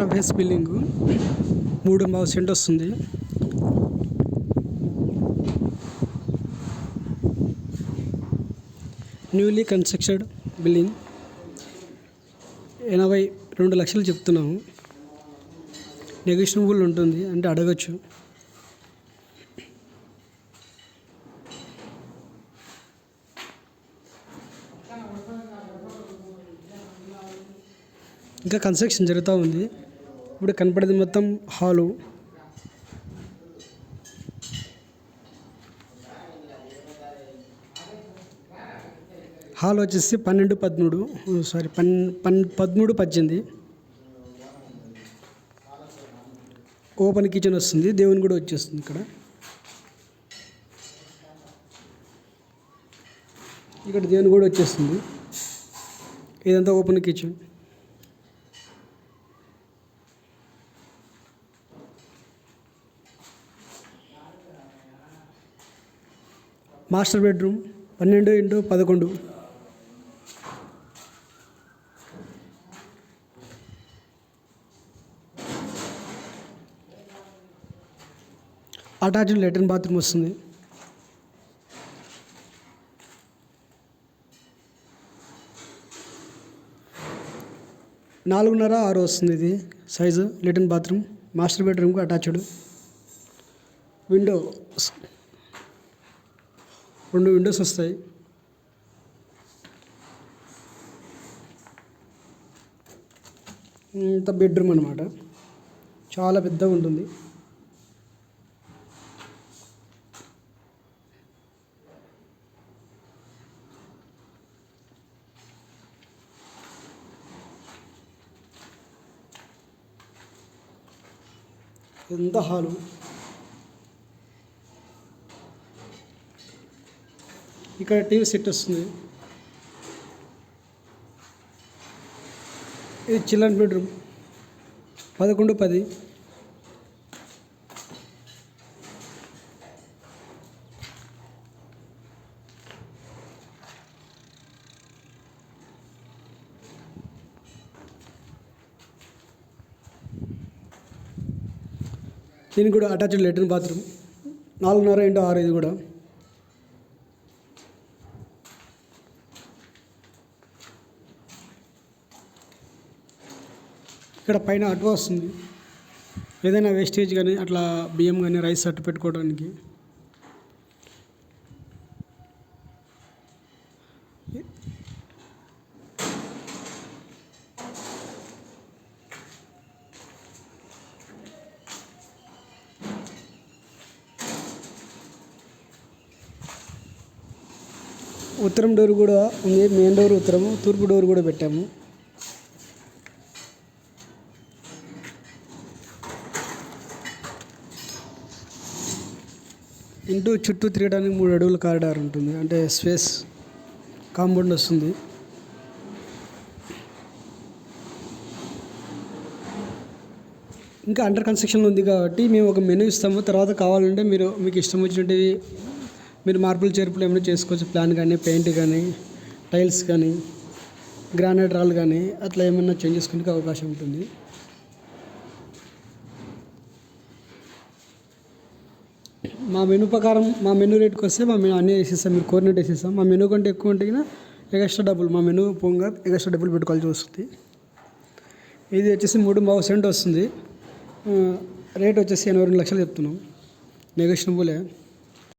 Water face building 3.5 cent వస్తుంది. Newly constructed building 82 లక్షలు చెప్తున్నాము. నెగోషియబుల్ ఉంటుంది, అంటే అడగచ్చు. ఇంకా కన్స్ట్రక్షన్ జరుగుతూ ఉంది. ఇప్పుడు కనపడేది మొత్తం హాలు. హాల్ వచ్చేసి 13-18 ఓపెన్ కిచెన్ వస్తుంది. దేవుని కూడా వచ్చేస్తుంది ఇక్కడ దేవుని కూడా వచ్చేస్తుంది. ఇదంతా open kitchen. Master bedroom 12x11. Attached latrine bathroom వస్తుంది. నాలుగున్నర 6 వస్తుంది ఇది సైజు లెట్రిన్ బాత్రూమ్. మాస్టర్ బెడ్రూమ్కి అటాచ్డ్. విండో 2 విండోస్ వస్తాయి. ఇంత బెడ్రూమ్ అన్నమాట, చాలా పెద్దగా ఉంటుంది. ఎంత హాలు. ఇక్కడ టీవీ సెట్ వస్తుంది. ఇది చిల్డ్రన్ బెడ్రూమ్ 11x10. దీనికి కూడా అటాచ్డ్ లెట్రిన్ బాత్రూమ్ 4.5x6 ఇది కూడా. ఇక్కడ పైన అటు వస్తుంది, ఏదైనా వేస్టేజ్ కానీ అట్లా బియ్యం కానీ రైస్ అట్టు పెట్టుకోవడానికి. ఉత్తరం డోర్ కూడా ఉంది. మెయిన్ డోర్ ఉత్తరము, తూర్పు డోర్ కూడా పెట్టాము. ఇంటూ చుట్టూ తిరగడానికి 3 అడుగుల కారిడార్ ఉంటుంది, అంటే స్పేస్ కాంపౌండ్ వస్తుంది. ఇంకా అండర్ కన్స్ట్రక్షన్లో ఉంది కాబట్టి మేము ఒక మెనూ ఇస్తాము. తర్వాత కావాలంటే మీకు ఇష్టం వచ్చినవి మీరు మార్పులు చేర్పులు ఏమైనా చేసుకోవచ్చు. ప్లాన్ కానీ, పెయింట్ కానీ, టైల్స్ కానీ, గ్రానైట్ రాళ్ళు కానీ అట్లా ఏమైనా చేంజ్ చేసుకునే అవకాశం ఉంటుంది. మా మెనూ ప్రకారం, మా మెనూ రేట్కి వస్తే మా మెనూ అన్నీ వేసేస్తాం, మీరు కోరినట్టు వేసేస్తాం. మా మెనూ కంటే ఎక్కువ ఉంటే ఎక్స్ట్రా డబ్బులు, మా మెనూ పోగా ఎక్స్ట్రా డబ్బులు పెట్టుకోవాల్సి వస్తుంది. ఇది వచ్చేసి 3.5 సెంట్ వస్తుంది. రేట్ వచ్చేసి 82 లక్షలు చెప్తున్నాం. నెగోషియబులే.